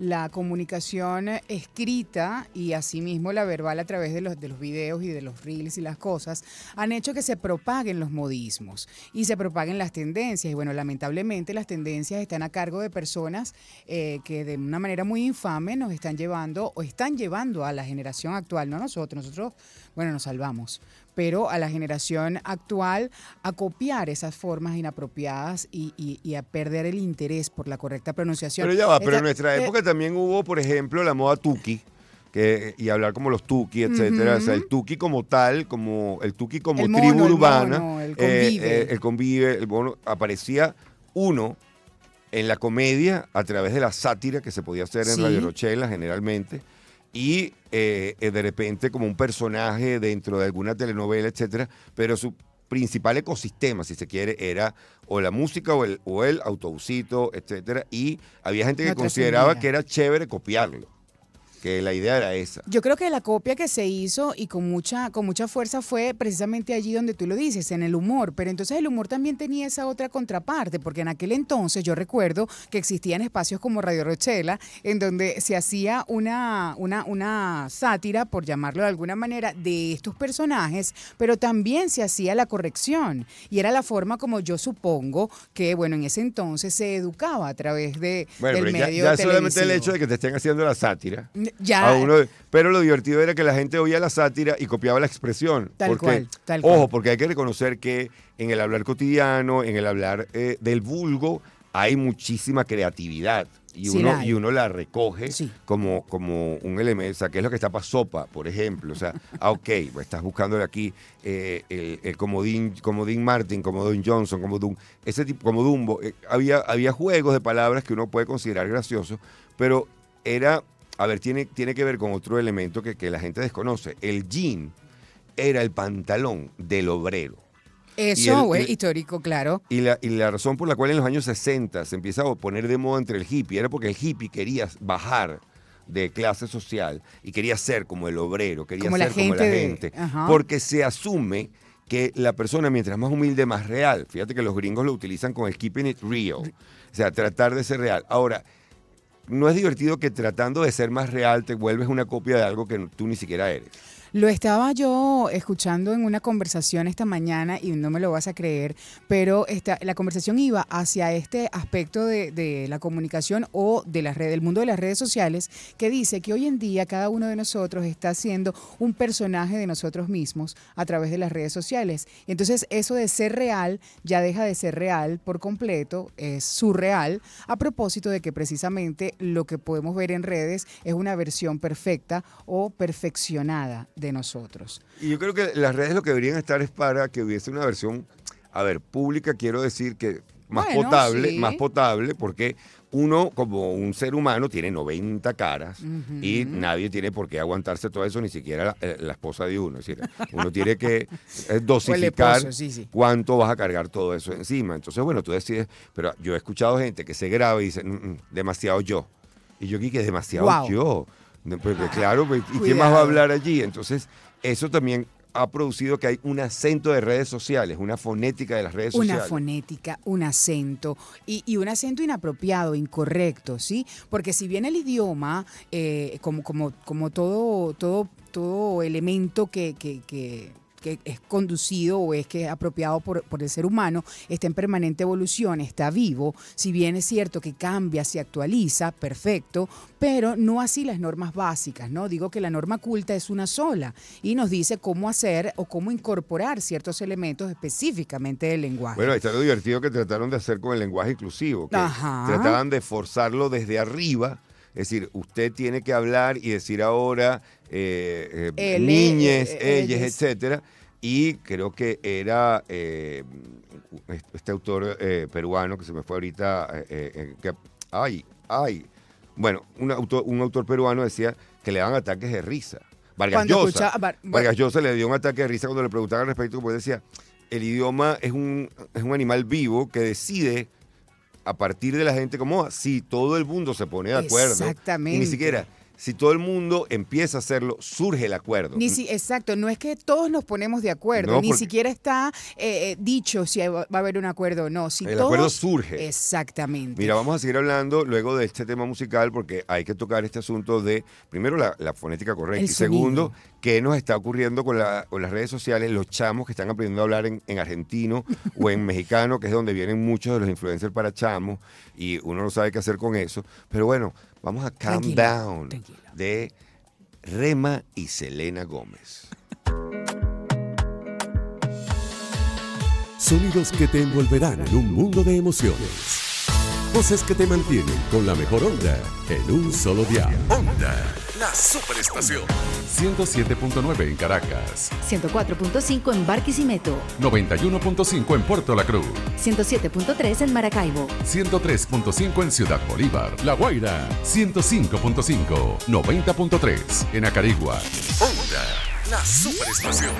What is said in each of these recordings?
la comunicación escrita y asimismo la verbal a través de los videos y de los reels y las cosas han hecho que se propaguen los modismos y se propaguen las tendencias. Y bueno, lamentablemente las tendencias están a cargo de personas que de una manera muy infame nos están llevando o están llevando a la generación actual, no a nosotros. Nosotros, bueno, nos salvamos, pero a la generación actual a copiar esas formas inapropiadas y a perder el interés por la correcta pronunciación. Pero ya va, pero en nuestra época también hubo, por ejemplo, la moda tuki, y hablar como los tuki, etcétera. O sea, el tuki como tal, como el tuki como El tribu mono, urbana, el convive. el convive, el mono, aparecía uno en la comedia a través de la sátira que se podía hacer en Sí. Radio Rochela generalmente, y de repente como un personaje dentro de alguna telenovela, etcétera, pero su principal ecosistema, si se quiere, era o la música o el autobusito, etcétera, y había gente que No consideraba trascendía. que era chévere copiarlo, que la idea era esa. Yo creo que la copia que se hizo y con mucha fuerza fue precisamente allí donde tú lo dices, en el humor. Pero entonces el humor también tenía esa otra contraparte, porque en aquel entonces yo recuerdo que existían espacios como Radio Rochela, en donde se hacía una sátira, por llamarlo de alguna manera, de estos personajes, pero también se hacía la corrección. Y era la forma como yo supongo que, bueno, en ese entonces se educaba a través Bueno, del pero medio ya solamente el televisivo. hecho de que te estén haciendo la sátira. A Ya, uno, pero lo divertido era que la gente oía la sátira y copiaba la expresión. tal Porque, cual, tal ojo, cual. porque hay que reconocer que en el hablar cotidiano, en el hablar del vulgo, hay muchísima creatividad. Y Sí la y hay. uno la recoge Sí. como un elemento. O sea, ¿qué es lo que está para sopa, por ejemplo? O sea, ok, pues estás buscándole aquí el comodín Martin, comodín Johnson, ese tipo, como Dumbo. Había juegos de palabras que uno puede considerar graciosos, pero era, a ver, tiene que ver con otro elemento que la gente desconoce. El jean era el pantalón del obrero. Y, Eso es histórico, claro. y la razón por la cual en los años 60 se empieza a poner de moda entre el hippie era porque el hippie quería bajar de clase social y quería ser como el obrero, quería Como la ser como la gente gente, Ajá. porque se asume que la persona mientras más humilde, más real. Fíjate que los gringos lo utilizan con el keeping it real, o sea, tratar de ser real. Ahora, no es divertido que tratando de ser más real te vuelves una copia de algo que tú ni siquiera eres. Lo estaba yo escuchando en una conversación esta mañana y no me lo vas a creer, pero la conversación iba hacia este aspecto de la comunicación o de las redes, del mundo de las redes sociales, que dice que hoy en día cada uno de nosotros está haciendo un personaje de nosotros mismos a través de las redes sociales. Entonces eso de ser real ya deja de ser real por completo, es surreal, a propósito de que precisamente lo que podemos ver en redes es una versión perfecta o perfeccionada de nosotros. Y yo creo que las redes lo que deberían estar es para que hubiese una versión, a ver, pública, quiero decir que Bueno, más sí. potable, porque uno como un ser humano tiene 90 caras y Ujú. nadie tiene por qué aguantarse todo eso, ni siquiera la esposa de uno. Es decir, uno tiene que O el dosificar esposo, sí, sí. cuánto vas a cargar todo eso encima. Entonces, bueno, tú decides, pero yo he escuchado gente que se graba y dice, demasiado yo. Y yo aquí que demasiado Wow. yo. Pues, claro, pues, ¿y quién más va a Cuidado. hablar allí? Entonces, eso también ha producido que hay un acento de redes sociales, una fonética de las redes Una sociales. fonética, un acento y un acento inapropiado, incorrecto, ¿sí? Porque si bien el idioma, como todo elemento que es conducido o es que es apropiado por el ser humano, está en permanente evolución, está vivo, si bien es cierto que cambia, se actualiza, perfecto, pero no así las normas básicas, ¿no? Digo que la norma culta es una sola y nos dice cómo hacer o cómo incorporar ciertos elementos específicamente del lenguaje. Bueno, ahí está lo divertido que trataron de hacer con el lenguaje inclusivo, que Ajá. trataban de forzarlo desde arriba. Es decir, usted tiene que hablar y decir ahora niñes, ellas, Ellas. etcétera. Y creo que era este autor peruano que se me fue ahorita, bueno, un autor peruano decía que le daban ataques de risa. Vargas Cuando Llosa. escucha, Vargas Llosa le dio un ataque de risa cuando le preguntaban al respecto, porque decía, el idioma es un animal vivo que decide a partir de la gente como si todo el mundo se pone de acuerdo y ni exactamente. siquiera si todo el mundo empieza a hacerlo, surge el acuerdo. Exacto, no es que todos nos ponemos de acuerdo, No, ni porque- siquiera está dicho si va a haber un acuerdo o no. Si El todos- acuerdo surge. Exactamente. Mira, vamos a seguir hablando luego de este tema musical porque hay que tocar este asunto de, primero, la fonética correcta, El y segundo, sonido. qué nos está ocurriendo con las redes sociales, los chamos que están aprendiendo a hablar en argentino o en mexicano, que es donde vienen muchos de los influencers para chamos, y uno no sabe qué hacer con eso. Pero bueno, vamos a Calm Tranquilo, Down tranquilo. de Rema y Selena Gómez. Sonidos que te envolverán en un mundo de emociones. Voces que te mantienen con la mejor onda en un solo dial. Onda, la superestación. 107.9 en Caracas, 104.5 en Barquisimeto, 91.5 en Puerto La Cruz, 107.3 en Maracaibo, 103.5 en Ciudad Bolívar, La Guaira, 105.5, 90.3 en Acarigua. Onda, la superestación.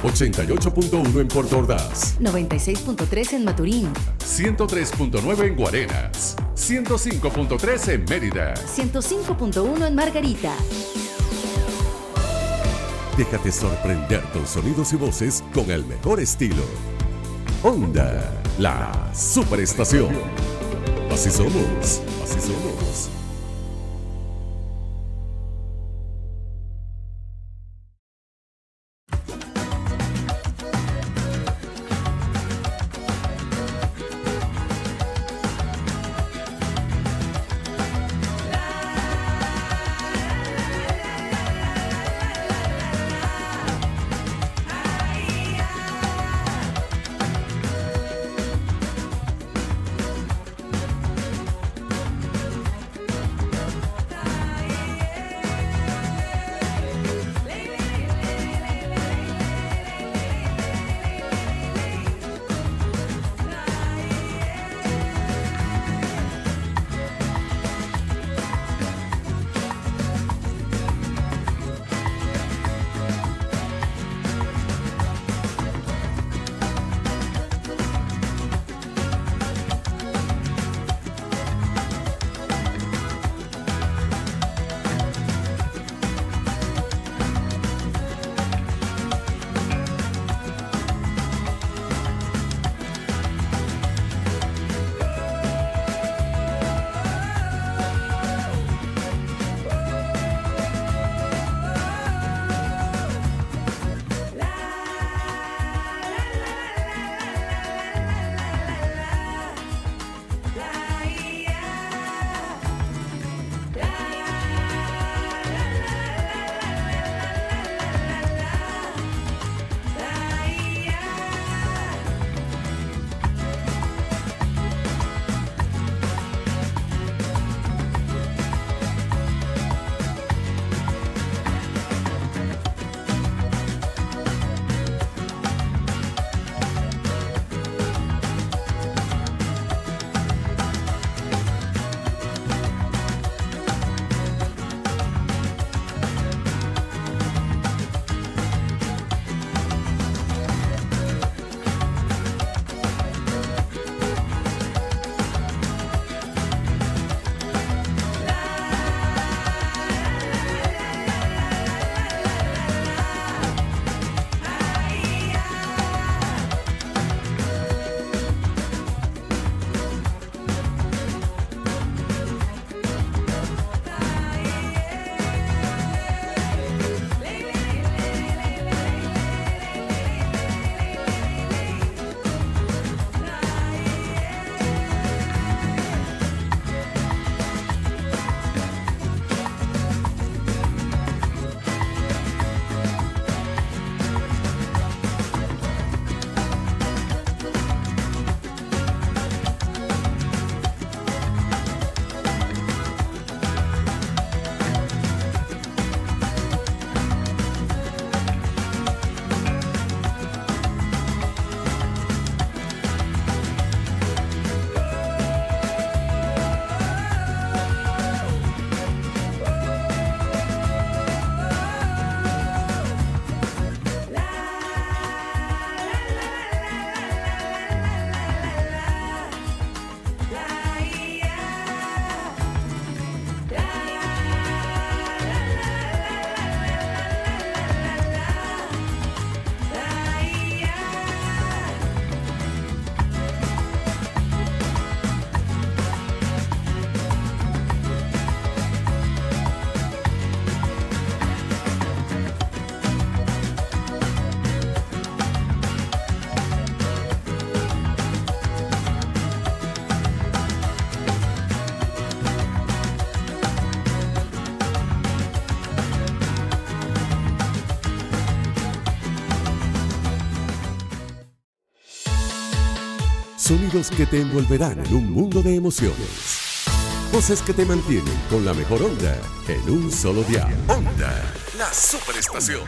88.1 en Puerto Ordaz, 96.3 en Maturín, 103.9 en Guarenas, 105.3 en Mérida. 105.1 en Margarita. Déjate sorprender con sonidos y voces con el mejor estilo. Onda, la superestación. Así somos, así somos. Sonidos que te envolverán en un mundo de emociones. Voces que te mantienen con la mejor onda en un solo dial. Onda, la superestación.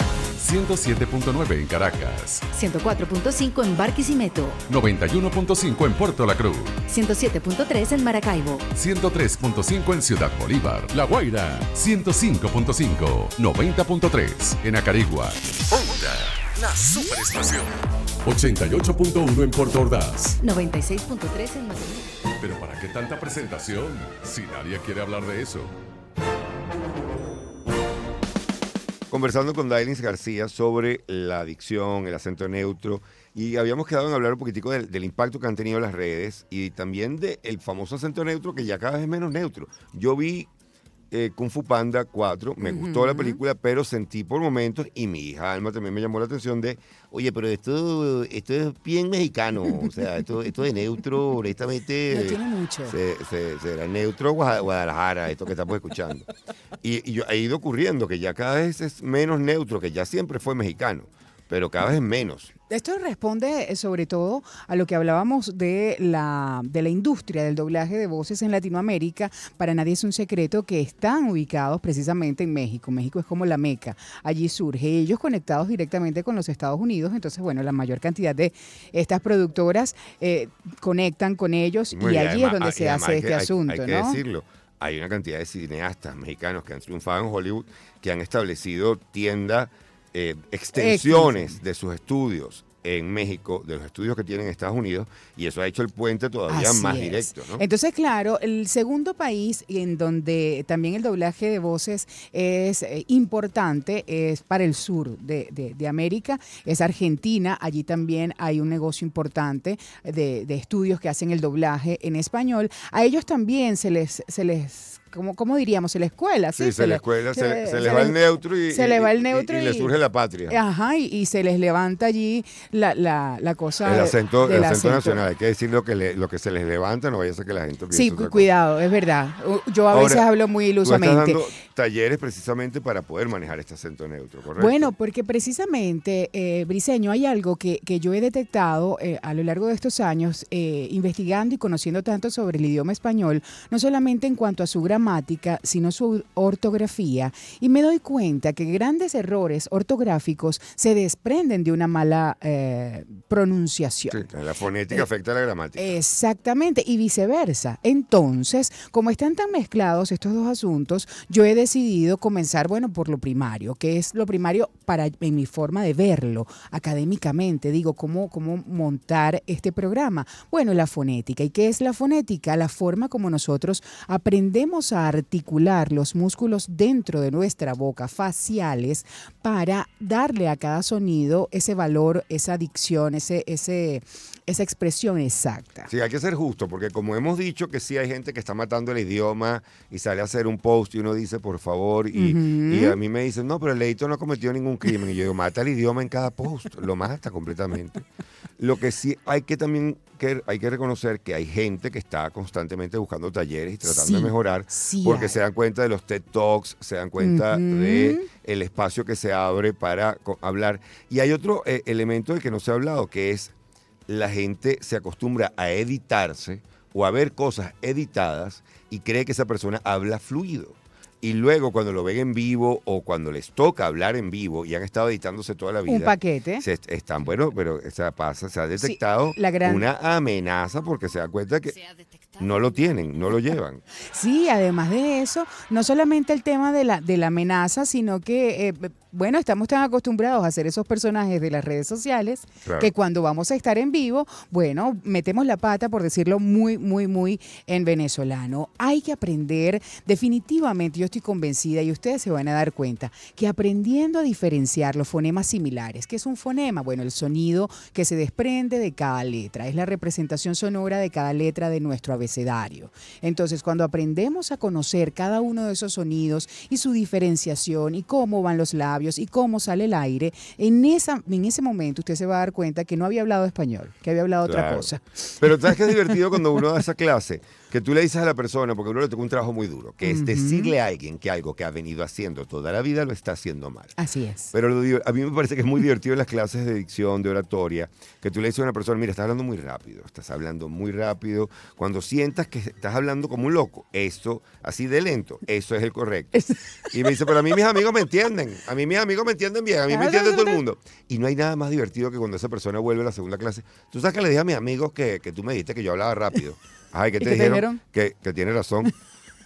107.9 en Caracas, 104.5 en Barquisimeto, 91.5 en Puerto La Cruz, 107.3 en Maracaibo, 103.5 en Ciudad Bolívar, La Guaira, 105.5, 90.3 en Acarigua. Onda, la superestación. 88.1 en Puerto Ordaz. 96.3 en Madrid. Pero ¿para qué tanta presentación si nadie quiere hablar de eso? Conversando con Dailins García sobre la dicción, el acento neutro, y habíamos quedado en hablar un poquitico del impacto que han tenido las redes y también del famoso acento neutro que ya cada vez es menos neutro. Yo vi Kung Fu Panda 4, me gustó la película, pero sentí por momentos, y mi hija Alma también me llamó la atención de, oye, pero esto es bien mexicano, o sea, esto de neutro, honestamente, No tiene mucho. será neutro Guadalajara, esto que estamos escuchando. Y yo, ha ido ocurriendo que ya cada vez es menos neutro, que ya siempre fue mexicano, pero cada vez es menos. Esto responde sobre todo a lo que hablábamos de la industria del doblaje de voces en Latinoamérica. Para nadie es un secreto que están ubicados precisamente en México. México es como la meca. Allí surge. Ellos conectados directamente con los Estados Unidos. Entonces, bueno, la mayor cantidad de estas productoras conectan con ellos Bueno, y allí además, es donde se hace este asunto, hay que ¿no? decirlo. Hay una cantidad de cineastas mexicanos que han triunfado en Hollywood, que han establecido tiendas, extensiones de sus estudios en México, de los estudios que tienen en Estados Unidos, y eso ha hecho el puente todavía Así más es. directo, ¿no? Entonces, claro, el segundo país en donde también el doblaje de voces es importante es para el sur de América, es Argentina. Allí también hay un negocio importante de estudios que hacen el doblaje en español. A ellos también se les ¿cómo diríamos? Se les cuela, ¿sí? Sí, se les va el neutro y le surge la patria. Ajá, y se les levanta allí la cosa El acento del nacional, hay que decir lo que se les levanta, no vaya a ser que la gente piense Sí, otra cosa. cuidado, es verdad. Yo a veces hablo muy Tú ilusamente. estás dando talleres precisamente para poder manejar este acento neutro, ¿correcto? Bueno, porque precisamente, Briseño, hay algo que yo he detectado a lo largo de estos años, investigando y conociendo tanto sobre el idioma español, no solamente en cuanto a su gramática, sino su ortografía, y me doy cuenta que grandes errores ortográficos se desprenden de una mala pronunciación. Sí, la fonética afecta a la gramática. Exactamente, y viceversa. Entonces, como están tan mezclados estos dos asuntos, yo he decidido comenzar, bueno, por lo primario, que es lo primario en mi forma de verlo académicamente. Digo, ¿cómo montar este programa? Bueno, la fonética. ¿Y qué es la fonética? La forma como nosotros aprendemos a articular los músculos dentro de nuestra boca, faciales, para darle a cada sonido ese valor, esa dicción, esa expresión exacta. Sí, hay que ser justo, porque como hemos dicho que sí hay gente que está matando el idioma y sale a hacer un post y uno dice, por favor, y a mí me dicen, no, pero el editor no cometió ningún crimen. Y yo digo, mata el idioma en cada post, lo mata completamente. Lo que sí hay que también hay que reconocer que hay gente que está constantemente buscando talleres y tratando de mejorar, porque se dan cuenta de los TED Talks, se dan cuenta de el espacio que se abre para hablar. Y hay otro elemento del que no se ha hablado, que es la gente se acostumbra a editarse o a ver cosas editadas y cree que esa persona habla fluido. Y luego cuando lo ven en vivo o cuando les toca hablar en vivo y han estado editándose toda la vida. Un paquete. Están, bueno, pero se ha detectado una amenaza porque se dan cuenta que no lo tienen, no lo llevan. Sí, además de eso, no solamente el tema de la amenaza, sino que, bueno, estamos tan acostumbrados a hacer esos personajes de las redes sociales, claro, que cuando vamos a estar en vivo, bueno, metemos la pata, por decirlo muy, muy, muy en venezolano. Hay que aprender, definitivamente, yo estoy convencida y ustedes se van a dar cuenta, que aprendiendo a diferenciar los fonemas similares. ¿Qué es un fonema? Bueno, el sonido que se desprende de cada letra, es la representación sonora de cada letra de nuestro abecedario. abecedario. Entonces, cuando aprendemos a conocer cada uno de esos sonidos y su diferenciación y cómo van los labios y cómo sale el aire, en ese momento usted se va a dar cuenta que no había hablado español, que había hablado otra Claro. cosa. Pero ¿sabes qué es divertido cuando uno da esa clase? Que tú le dices a la persona, porque uno le tocó un trabajo muy duro, que es decirle a alguien que algo que ha venido haciendo toda la vida lo está haciendo mal. Así es. Pero a mí me parece que es muy divertido en las clases de dicción, de oratoria, que tú le dices a una persona, mira, estás hablando muy rápido. Cuando sientas que estás hablando como un loco, eso, así de lento, eso es el correcto. Y me dice, pero a mí mis amigos me entienden, a mí mis amigos me entienden bien, a mí me entiende todo el mundo. Y no hay nada más divertido que cuando esa persona vuelve a la segunda clase. Tú sabes que le dije a mis amigos que tú me dijiste que yo hablaba rápido. Ay, ¿qué ¿Y te qué te dijeron? Que tiene razón.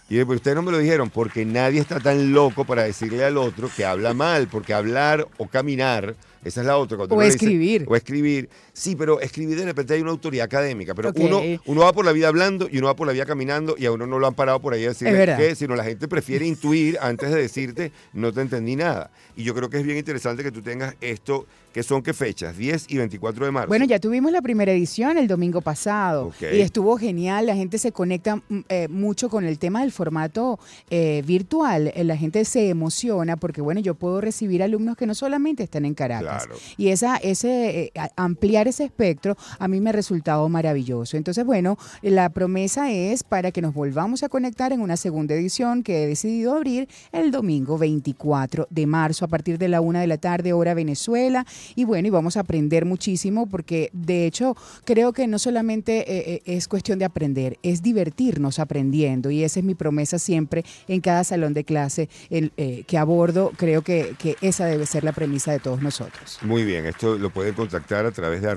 Y yo, pues ustedes no me lo dijeron porque nadie está tan loco para decirle al otro que habla mal, porque hablar o caminar, esa es la otra. Cuando O uno le dice- escribir. o escribir. Sí, pero escribir de repente hay una autoridad académica, pero Ok. uno va por la vida hablando y uno va por la vida caminando y a uno no lo han parado por ahí a Es decirle verdad. qué, sino la gente prefiere intuir antes de decirte no te entendí nada. Y yo creo que es bien interesante que tú tengas esto, que son qué fechas, 10 y 24 de marzo. Bueno, ya tuvimos la primera edición el domingo pasado Ok. y estuvo genial. La gente se conecta mucho con el tema del formato virtual. La gente se emociona porque, bueno, yo puedo recibir alumnos que no solamente están en Caracas. Claro. Y ampliar ese espectro a mí me ha resultado maravilloso. Entonces, bueno, la promesa es para que nos volvamos a conectar en una segunda edición que he decidido abrir el domingo 24 de marzo a partir de la 1 de la tarde, hora Venezuela. Y bueno, y vamos a aprender muchísimo porque de hecho creo que no solamente es cuestión de aprender, es divertirnos aprendiendo y esa es mi promesa siempre en cada salón de clase que abordo. Creo que esa debe ser la premisa de todos nosotros. Muy bien, esto lo pueden contactar a través de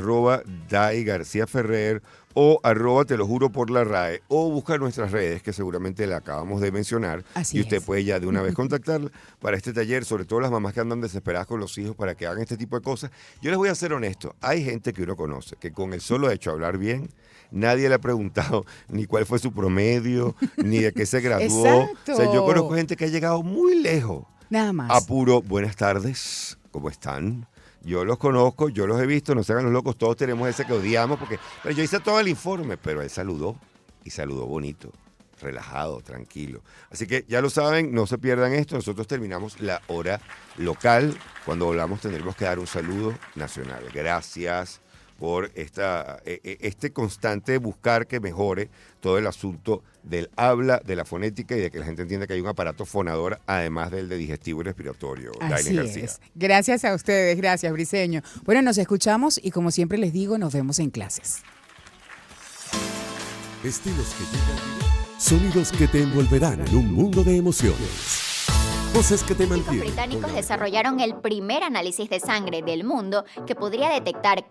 @Dai García Ferrer o @te lo juro por la RAE o busca nuestras redes que seguramente la acabamos de mencionar Así y usted es. puede ya de una vez contactarla para este taller, sobre todo las mamás que andan desesperadas con los hijos para que hagan este tipo de cosas. Yo les voy a ser honesto, hay gente que uno conoce que con el solo hecho de hablar bien, nadie le ha preguntado ni cuál fue su promedio, ni de qué se graduó. Exacto. O sea, yo conozco gente que ha llegado muy lejos. Nada más. A puro, buenas tardes, ¿cómo están? Yo los conozco, yo los he visto, no se hagan los locos, todos tenemos ese que odiamos, porque pero yo hice todo el informe, pero él saludó, y saludó bonito, relajado, tranquilo. Así que ya lo saben, no se pierdan esto, nosotros terminamos la hora local, cuando volvamos tendremos que dar un saludo nacional. Gracias por este constante buscar que mejore todo el asunto del habla, de la fonética y de que la gente entienda que hay un aparato fonador además del de digestivo y respiratorio. Así Daily García. es. Gracias a ustedes, gracias, Briseño. Bueno, nos escuchamos y como siempre les digo, nos vemos en clases. Estilos que llegan, sonidos que te envolverán en un mundo de emociones. Voces que te Científicos mantienen. británicos con la- desarrollaron el primer análisis de sangre del mundo que podría detectar